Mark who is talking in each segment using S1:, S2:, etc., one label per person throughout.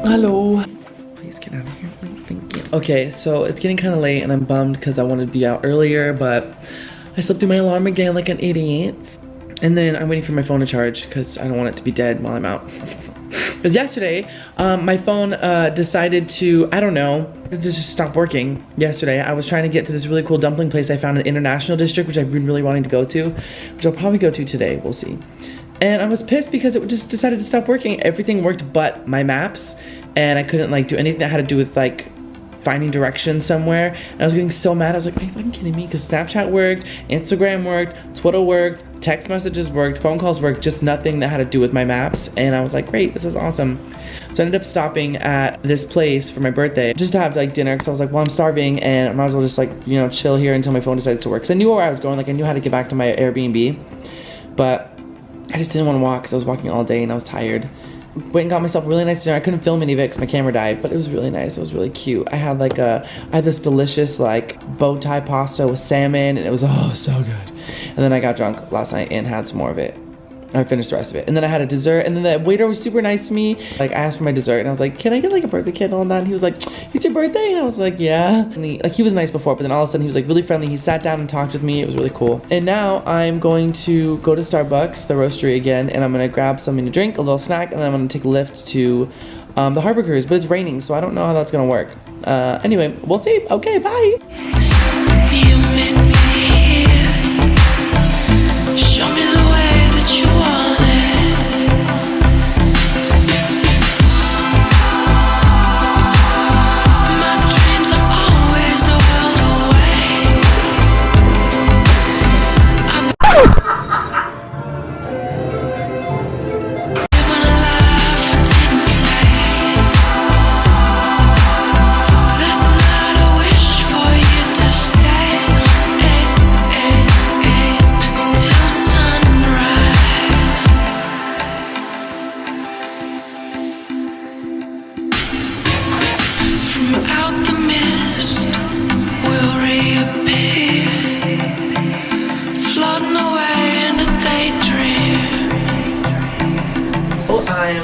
S1: Hello. Please get out of here. Thank you. Okay, so it's getting kind of late and I'm bummed because I wanted to be out earlier, but I slept through my alarm again like an idiot. And then I'm waiting for my phone to charge because I don't want it to be dead while I'm out. Because yesterday, my phone decided to, I don't know, to just stop working. Yesterday, I was trying to get to this really cool dumpling place I found in International District, which I've been really wanting to go to, which I'll probably go to today, we'll see. And I was pissed because it just decided to stop working. Everything worked but my maps, and I couldn't like do anything that had to do with like finding directions somewhere. And I was getting so mad. I was like, are you fucking kidding me? Because Snapchat worked, Instagram worked, Twitter worked, text messages worked, phone calls worked, just nothing that had to do with my maps. And I was like, great, this is awesome. So I ended up stopping at this place for my birthday just to have like dinner, because I was like, well, I'm starving and I might as well just like, you know, chill here until my phone decides to work. Because I knew where I was going, like I knew how to get back to my Airbnb, but I just didn't want to walk because I was walking all day and I was tired. Went and got myself a really nice dinner. I couldn't film any of it because my camera died, but it was really nice. It was really cute. I had like I had this delicious like bow tie pasta with salmon, and it was oh so good. And then I got drunk last night and had some more of it. I finished the rest of it. And then I had a dessert, and then the waiter was super nice to me. Like I asked for my dessert and I was like, can I get like a birthday candle and that? And he was like, it's your birthday? And I was like, yeah. And he was nice before, but then all of a sudden he was like really friendly. He sat down and talked with me. It was really cool. And now I'm going to go to Starbucks, the roastery again, and I'm gonna grab something to drink, a little snack, and then I'm gonna take a lift to the Harbor Cruise, but it's raining, so I don't know how that's gonna work. Anyway, we'll see. Okay, bye.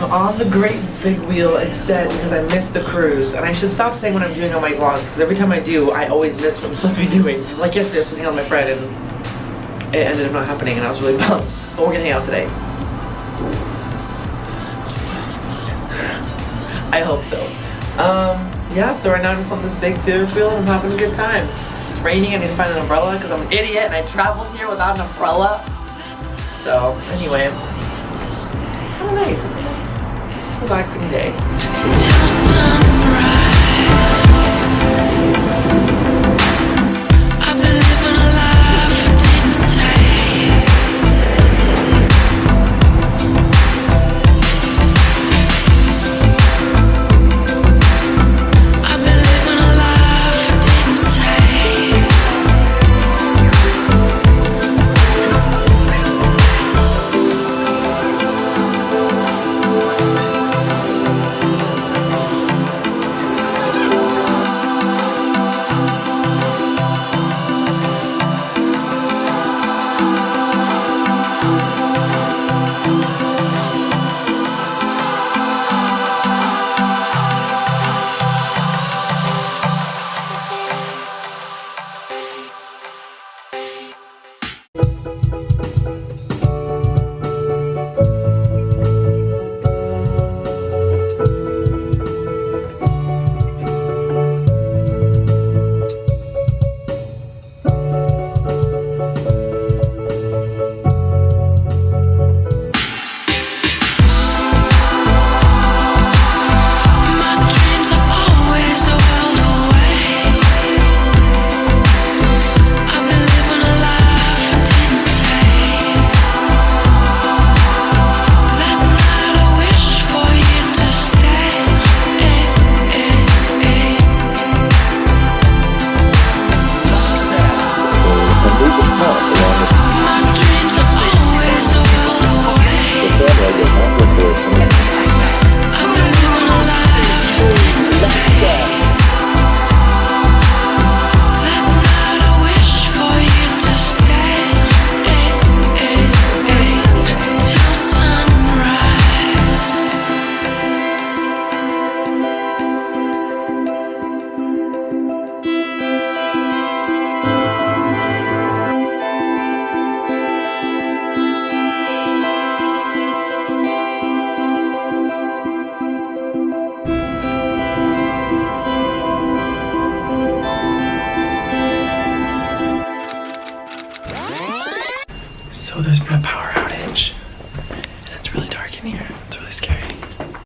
S1: On the great big wheel instead because I missed the cruise, and I should stop saying what I'm doing on my vlogs because every time I do I always miss what I'm supposed to be doing. Like yesterday I was supposed to hang out with my friend and it ended up not happening and I was really bummed, but we're gonna hang out today. I hope so. Yeah, so right now I'm just on this big Ferris wheel and I'm having a good time. It's raining, I need to find an umbrella because I'm an idiot and I traveled here without an umbrella. So anyway, kind of nice. Relaxing day.